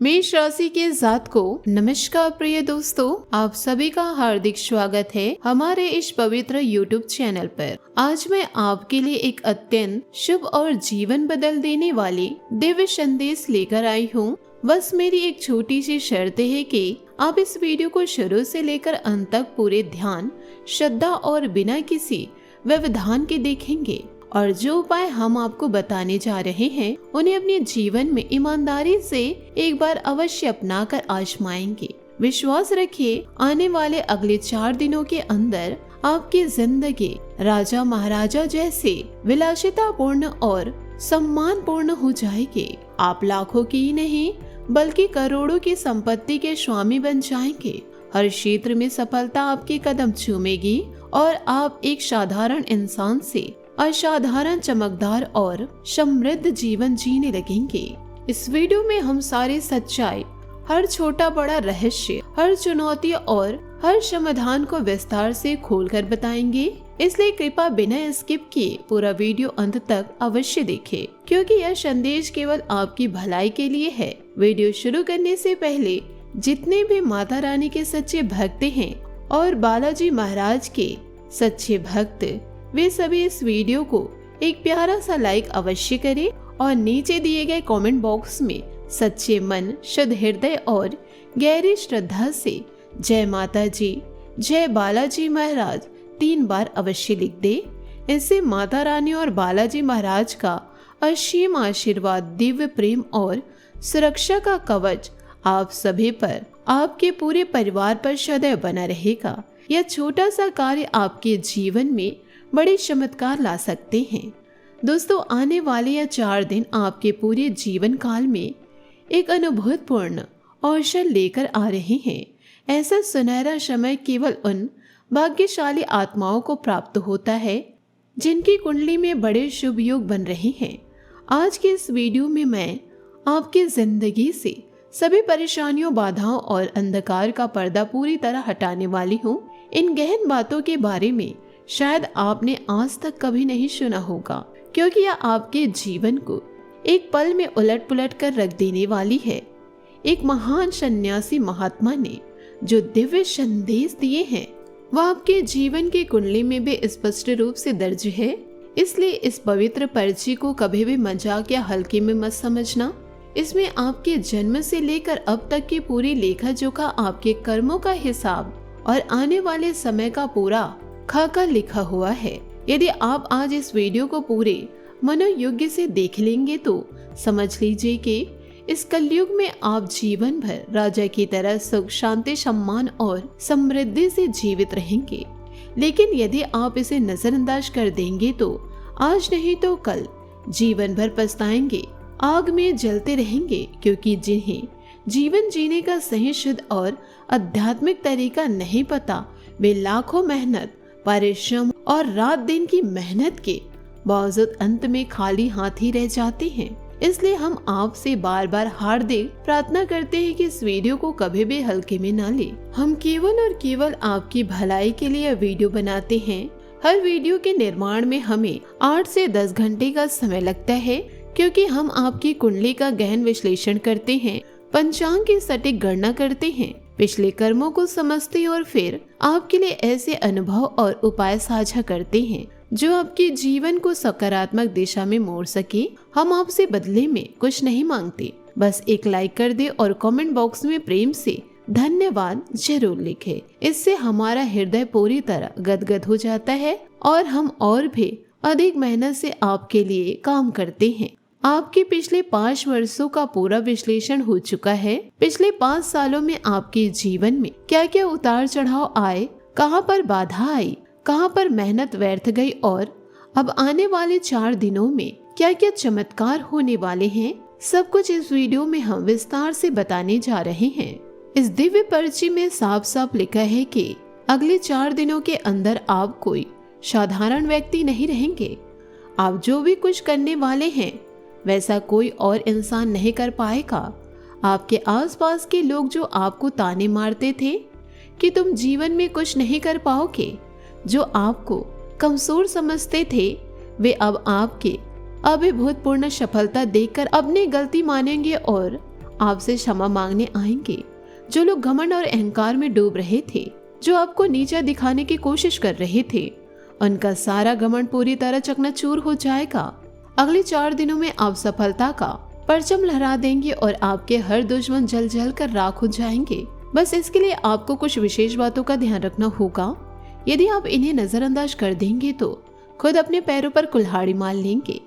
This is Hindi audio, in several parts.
मेष राशि के जात को नमस्कार प्रिय दोस्तों, आप सभी का हार्दिक स्वागत है हमारे इस पवित्र YouTube चैनल पर। आज मैं आपके लिए एक अत्यंत शुभ और जीवन बदल देने वाली दिव्य संदेश लेकर आई हूँ। बस मेरी एक छोटी सी शर्त है कि आप इस वीडियो को शुरू से लेकर अंत तक पूरे ध्यान, श्रद्धा और बिना किसी व्यवधान के देखेंगे और जो उपाय हम आपको बताने जा रहे हैं उन्हें अपने जीवन में ईमानदारी से एक बार अवश्य अपनाकर आजमाएंगे। विश्वास रखिए, आने वाले अगले 4 दिनों के अंदर आपकी जिंदगी राजा महाराजा जैसे विलासितापूर्ण और सम्मानपूर्ण हो जाएगी। आप लाखों की ही नहीं बल्कि करोड़ों की संपत्ति के स्वामी बन जाएंगे। हर क्षेत्र में सफलता आपके कदम चूमेगी और आप एक साधारण इंसान से असाधारण चमकदार और समृद्ध जीवन जीने लगेंगे। इस वीडियो में हम सारी सच्चाई, हर छोटा बड़ा रहस्य, हर चुनौती और हर समाधान को विस्तार से खोलकर बताएंगे। इसलिए कृपया बिना स्किप किए पूरा वीडियो अंत तक अवश्य देखें, क्योंकि यह संदेश केवल आपकी भलाई के लिए है। वीडियो शुरू करने से पहले जितने भी माता रानी के सच्चे भक्त हैं और बालाजी महाराज के सच्चे भक्त, वे सभी इस वीडियो को एक प्यारा सा लाइक अवश्य करें और नीचे दिए गए कमेंट बॉक्स में सच्चे मन, शुद्ध हृदय और गहरी श्रद्धा से जय माता जी, जय बालाजी महाराज 3 बार अवश्य लिख दे। इससे माता रानी और बालाजी महाराज का असीम आशीर्वाद, दिव्य प्रेम और सुरक्षा का कवच आप सभी पर, आपके पूरे परिवार पर सदैव बना रहेगा। यह छोटा सा कार्य आपके जीवन में बड़े चमत्कार ला सकते हैं। दोस्तों, आने वाले यह 4 दिन आपके पूरे जीवन काल में एक अनुभूतपूर्ण अवसर लेकर आ रहे हैं। ऐसा सुनहरा समय केवल उन भाग्यशाली आत्माओं को प्राप्त होता है जिनकी कुंडली में बड़े शुभ योग बन रहे हैं। आज के इस वीडियो में मैं आपकी जिंदगी से सभी परेशानियों, बाधाओं और अंधकार का पर्दा पूरी तरह हटाने वाली हूँ। इन गहन बातों के बारे में शायद आपने आज तक कभी नहीं सुना होगा, क्योंकि यह आपके जीवन को एक पल में उलट पुलट कर रख देने वाली है। एक महान सन्यासी महात्मा ने जो दिव्य संदेश दिए हैं वह आपके जीवन की कुंडली में भी स्पष्ट रूप से दर्ज है। इसलिए इस पवित्र पर्ची को कभी भी मजाक या हल्के में मत समझना। इसमें आपके जन्म से लेकर अब तक की पूरी लेखा जोखा, आपके कर्मों का हिसाब और आने वाले समय का पूरा खाका लिखा हुआ है। यदि आप आज इस वीडियो को पूरे मनोयोग्य से देख लेंगे तो समझ लीजिए कि इस कलयुग में आप जीवन भर राजा की तरह सुख, शांति, सम्मान और समृद्धि से जीवित रहेंगे। लेकिन यदि आप इसे नजरअंदाज कर देंगे तो आज नहीं तो कल जीवन भर पछताएंगे, आग में जलते रहेंगे, क्योंकि जिन्हें जीवन जीने का सही, शुद्ध और आध्यात्मिक तरीका नहीं पता, वे लाखों मेहनत, परिश्रम और रात दिन की मेहनत के बावजूद अंत में खाली हाथ ही रह जाते हैं। इसलिए हम आपसे बार बार हार्दिक प्रार्थना करते हैं कि इस वीडियो को कभी भी हल्के में ना ले। हम केवल और केवल आपकी भलाई के लिए वीडियो बनाते हैं। हर वीडियो के निर्माण में हमें 8 से 10 घंटे का समय लगता है, क्योंकि हम आपकी कुंडली का गहन विश्लेषण करते हैं, पंचांग की सटीक गणना करते हैं, पिछले कर्मों को समझते हैं और फिर आपके लिए ऐसे अनुभव और उपाय साझा करते हैं जो आपके जीवन को सकारात्मक दिशा में मोड़ सके। हम आपसे बदले में कुछ नहीं मांगते, बस एक लाइक कर दे और कमेंट बॉक्स में प्रेम से धन्यवाद जरूर लिखे। इससे हमारा हृदय पूरी तरह गदगद हो जाता है और हम और भी अधिक मेहनत से आपके लिए काम करते हैं। आपके पिछले 5 वर्षों का पूरा विश्लेषण हो चुका है। पिछले 5 सालों में आपके जीवन में क्या क्या उतार चढ़ाव आए, कहां पर बाधा आई, कहां पर मेहनत व्यर्थ गई और अब आने वाले 4 दिनों में क्या क्या चमत्कार होने वाले हैं, सब कुछ इस वीडियो में हम विस्तार से बताने जा रहे हैं। इस दिव्य पर्ची में साफ साफ लिखा है कि अगले 4 दिनों के अंदर आप कोई साधारण व्यक्ति नहीं रहेंगे। आप जो भी कुछ करने वाले हैं वैसा कोई और इंसान नहीं कर पाएगा। आपके आसपास के लोग जो आपको ताने मारते थे कि तुम जीवन में कुछ नहीं कर पाओगे, जो आपको कमजोर समझते थे, वे अब आपके अभिभूतपूर्ण सफलता देखकर अपनी गलती मानेंगे और आपसे क्षमा मांगने आएंगे। जो लोग घमंड और अहंकार में डूब रहे थे, जो आपको नीचा दिखाने की कोशिश कर रहे थे, उनका सारा घमंड पूरी तरह चकनाचूर हो जाएगा। अगले 4 दिनों में आप सफलता का परचम लहरा देंगे और आपके हर दुश्मन जल जल कर राख हो जाएंगे। बस इसके लिए आपको कुछ विशेष बातों का ध्यान रखना होगा। यदि आप इन्हें नजरअंदाज कर देंगे तो खुद अपने पैरों पर कुल्हाड़ी मार लेंगे।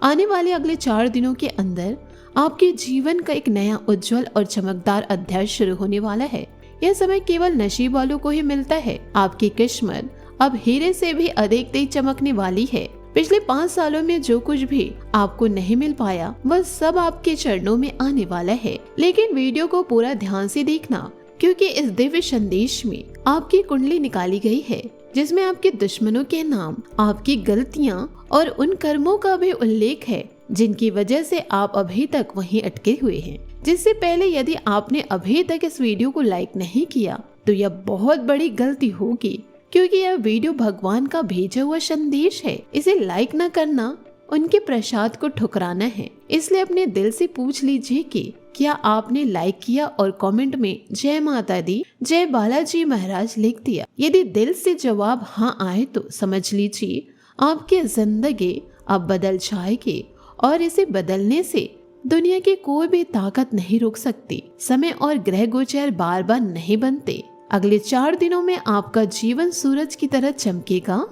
आने वाले अगले 4 दिनों के अंदर आपके जीवन का एक नया उज्जवल और चमकदार अध्याय शुरू होने वाला है। यह समय केवल नसीब वालों को ही मिलता है। आपकी किस्मत अब हीरे से भी अधिक तेज चमकने वाली है। पिछले 5 सालों में जो कुछ भी आपको नहीं मिल पाया वह सब आपके चरणों में आने वाला है। लेकिन वीडियो को पूरा ध्यान से देखना, क्योंकि इस दिव्य संदेश में आपकी कुंडली निकाली गई है, जिसमें आपके दुश्मनों के नाम, आपकी गलतियां और उन कर्मों का भी उल्लेख है जिनकी वजह से आप अभी तक वहीं अटके हुए हैं। जिससे पहले यदि आपने अभी तक इस वीडियो को लाइक नहीं किया तो यह बहुत बड़ी गलती होगी, क्योंकि यह वीडियो भगवान का भेजा हुआ संदेश है। इसे लाइक न करना उनके प्रसाद को ठुकराना है। इसलिए अपने दिल से पूछ लीजिए कि क्या आपने लाइक किया और कमेंट में जय माता दी, जय बालाजी महाराज लिख दिया। यदि दिल से जवाब हाँ आए तो समझ लीजिए आपकी जिंदगी अब बदल जाएगी और इसे बदलने से दुनिया की कोई भी ताकत नहीं रोक सकती। समय और ग्रह गोचर बार बार नहीं बनते। अगले 4 दिनों में आपका जीवन सूरज की तरह चमकेगा।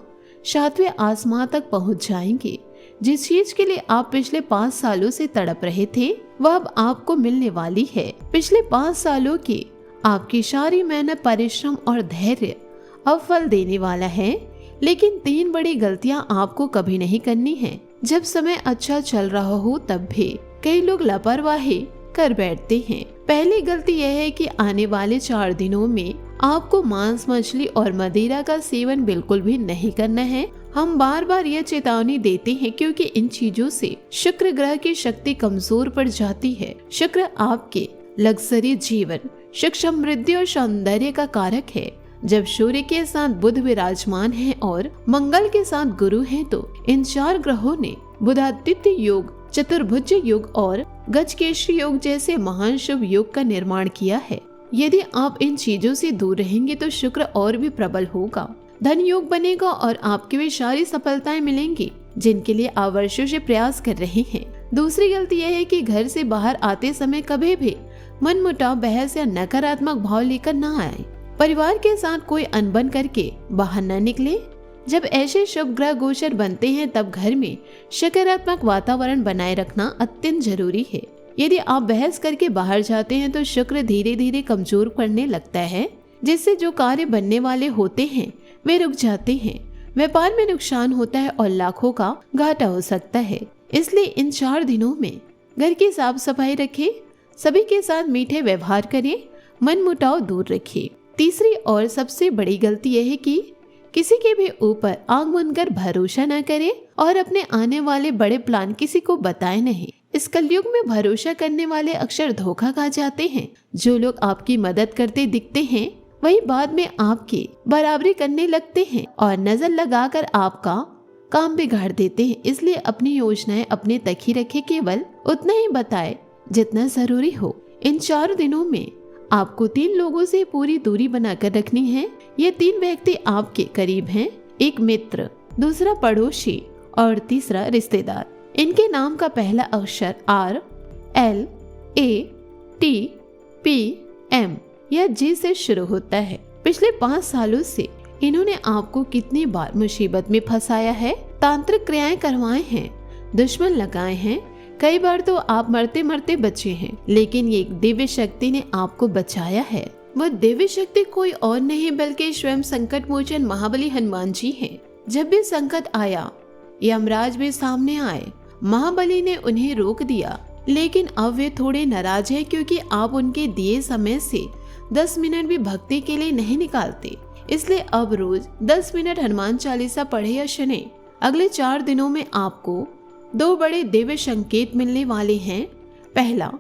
7वें आसमान तक पहुंच जाएंगे। जिस चीज के लिए आप पिछले 5 सालों से तड़प रहे थे वह अब आपको मिलने वाली है। पिछले 5 सालों की आपकी सारी मेहनत, परिश्रम और धैर्य अब फल देने वाला है। लेकिन 3 बड़ी गलतियां आपको कभी नहीं करनी है। जब समय अच्छा चल रहा हो तब भी कई लोग लापरवाही कर बैठते हैं। पहली गलती यह है कि आने वाले 4 दिनों में आपको मांस, मछली और मदिरा का सेवन बिल्कुल भी नहीं करना है। हम बार बार यह चेतावनी देते हैं क्योंकि इन चीजों से शुक्र ग्रह की शक्ति कमजोर पड़ जाती है। शुक्र आपके लग्जरी जीवन, सुख, समृद्धि और सौंदर्य का कारक है। जब सूर्य के साथ बुध विराजमान है और मंगल के साथ गुरु है तो इन 4 ग्रहों ने बुधादित्य योग, चतुर्भुज योग और गजकेसरी योग जैसे महान शुभ योग का निर्माण किया है। यदि आप इन चीजों से दूर रहेंगे तो शुक्र और भी प्रबल होगा, धन योग बनेगा और आपके भी सारी सफलताएं मिलेंगी जिनके लिए आप वर्षों से प्रयास कर रहे हैं। दूसरी गलती यह है कि घर से बाहर आते समय कभी भी मनमुटाव, बहस या नकारात्मक भाव लेकर न आए। परिवार के साथ कोई अनबन करके बाहर न निकले। जब ऐसे शुभ ग्रह गोचर बनते हैं तब घर में सकारात्मक वातावरण बनाए रखना अत्यंत जरूरी है। यदि आप बहस करके बाहर जाते हैं तो शुक्र धीरे धीरे कमजोर पड़ने लगता है, जिससे जो कार्य बनने वाले होते हैं वे रुक जाते हैं। व्यापार में नुकसान होता है और लाखों का घाटा हो सकता है। इसलिए इन 4 दिनों में घर की साफ सफाई रखें, सभी के साथ मीठे व्यवहार करें, मन मुटाव दूर रखें। तीसरी और सबसे बड़ी गलती यह है कि किसी के भी ऊपर आंख बंद कर भरोसा न करें और अपने आने वाले बड़े प्लान किसी को बताएं नहीं। इस कलयुग में भरोसा करने वाले अक्सर धोखा खा जाते हैं। जो लोग आपकी मदद करते दिखते हैं वही बाद में आपकी बराबरी करने लगते हैं और नजर लगाकर आपका काम बिगाड़ देते हैं। इसलिए अपनी योजनाएं अपने तक ही रखें, केवल उतना ही बताएं जितना जरूरी हो। इन 4 दिनों में आपको 3 लोगों से पूरी दूरी बनाकर रखनी है। ये 3 व्यक्ति आपके करीब हैं, एक मित्र, दूसरा पड़ोसी और तीसरा रिश्तेदार। इनके नाम का पहला अक्षर R, L, A, T, P, M या G से शुरू होता है। पिछले 5 सालों से इन्होंने आपको कितनी बार मुसीबत में फंसाया है, तांत्रिक क्रियाएं करवाए हैं, दुश्मन लगाए हैं, कई बार तो आप मरते मरते बचे हैं, लेकिन ये एक दिव्य शक्ति ने आपको बचाया है। वह दिव्य शक्ति कोई और नहीं बल्कि स्वयं संकट मोचन महाबली हनुमान जी हैं। जब भी संकट आया यमराज भी सामने आए, महाबली ने उन्हें रोक दिया, लेकिन अब वे थोड़े नाराज हैं क्योंकि आप उनके दिए समय से 10 मिनट भी भक्ति के लिए नहीं निकालते। इसलिए अब रोज 10 मिनट हनुमान चालीसा पढ़े या सुने। अगले 4 दिनों में आपको 2 बड़े दिव्य संकेत मिलने वाले हैं। पहला,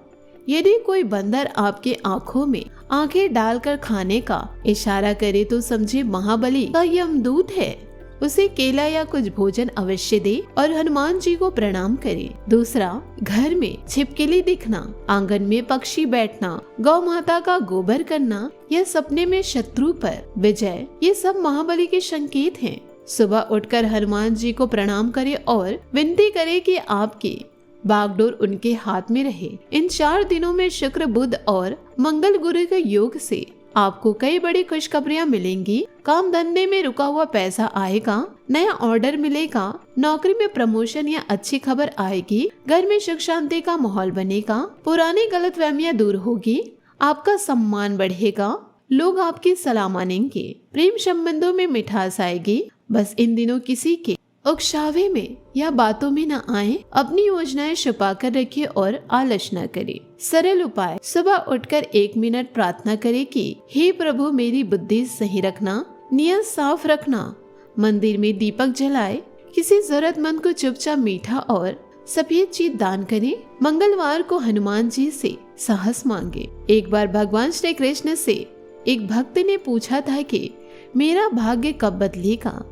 यदि कोई बंदर आपके आंखों में आंखें डालकर खाने का इशारा करे तो समझे महाबली का यमदूत है। उसे केला या कुछ भोजन अवश्य दे और हनुमान जी को प्रणाम करे। दूसरा, घर में छिपकली दिखना, आंगन में पक्षी बैठना, गौ माता का गोबर करना या सपने में शत्रु पर विजय, ये सब महाबली के संकेत हैं। सुबह उठकर हनुमान जी को प्रणाम करे और विनती करे कि आपकी बागडोर उनके हाथ में रहे। इन 4 दिनों में शुक्र, बुध और मंगल गुरु के योग से आपको कई बड़ी खुशखबरियां मिलेंगी। काम धंधे में रुका हुआ पैसा आएगा, नया ऑर्डर मिलेगा, नौकरी में प्रमोशन या अच्छी खबर आएगी, घर में सुख शांति का माहौल बनेगा, पुरानी गलतफहमियां दूर होगी, आपका सम्मान बढ़ेगा, लोग आपकी सलाह मानेंगे, प्रेम संबंधों में मिठास आएगी। बस इन दिनों किसी के उकसावे में या बातों में न आए, अपनी योजनाएं छुपा कर रखिए और आलस न करे। सरल उपाय, सुबह उठकर 1 मिनट प्रार्थना करे कि हे प्रभु मेरी बुद्धि सही रखना, नियत साफ रखना, मंदिर में दीपक जलाए, किसी जरूरतमंद को चुपचाप मीठा और सफेद चीज दान करे। मंगलवार को हनुमान जी से साहस मांगे। एक बार भगवान श्री कृष्ण से एक भक्त ने पूछा था कि मेरा भाग्य कब बदलेगा।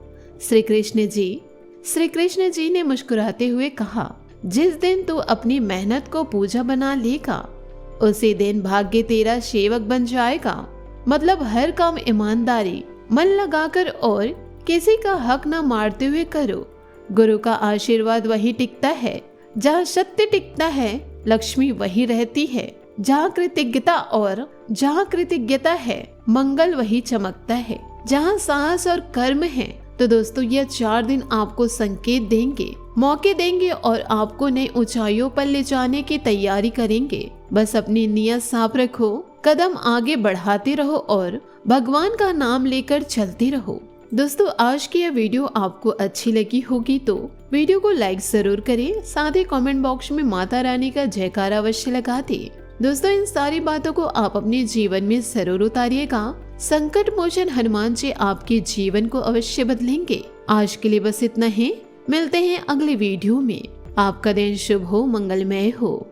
श्री कृष्ण जी ने मुस्कुराते हुए कहा, जिस दिन तू अपनी मेहनत को पूजा बना लेगा उसी दिन भाग्य तेरा सेवक बन जाएगा। मतलब हर काम ईमानदारी, मन लगाकर और किसी का हक न मारते हुए करो। गुरु का आशीर्वाद वही टिकता है, जहाँ सत्य टिकता है लक्ष्मी वही रहती है, जहाँ कृतज्ञता है मंगल वही चमकता है, जहाँ साहस और कर्म है। तो दोस्तों यह 4 दिन आपको संकेत देंगे, मौके देंगे और आपको नई ऊंचाइयों पर ले जाने की तैयारी करेंगे। बस अपनी नियत साफ रखो, कदम आगे बढ़ाते रहो और भगवान का नाम लेकर चलते रहो। दोस्तों आज की यह वीडियो आपको अच्छी लगी होगी तो वीडियो को लाइक जरूर करें, साथ ही कमेंट बॉक्स में माता रानी का जयकारा अवश्य लगा दें। दोस्तों इन सारी बातों को आप अपने जीवन में जरूर उतारिएगा। संकट मोचन हनुमान जी आपके जीवन को अवश्य बदलेंगे। आज के लिए बस इतना ही, मिलते हैं अगले वीडियो में। आपका दिन शुभ हो, मंगलमय हो।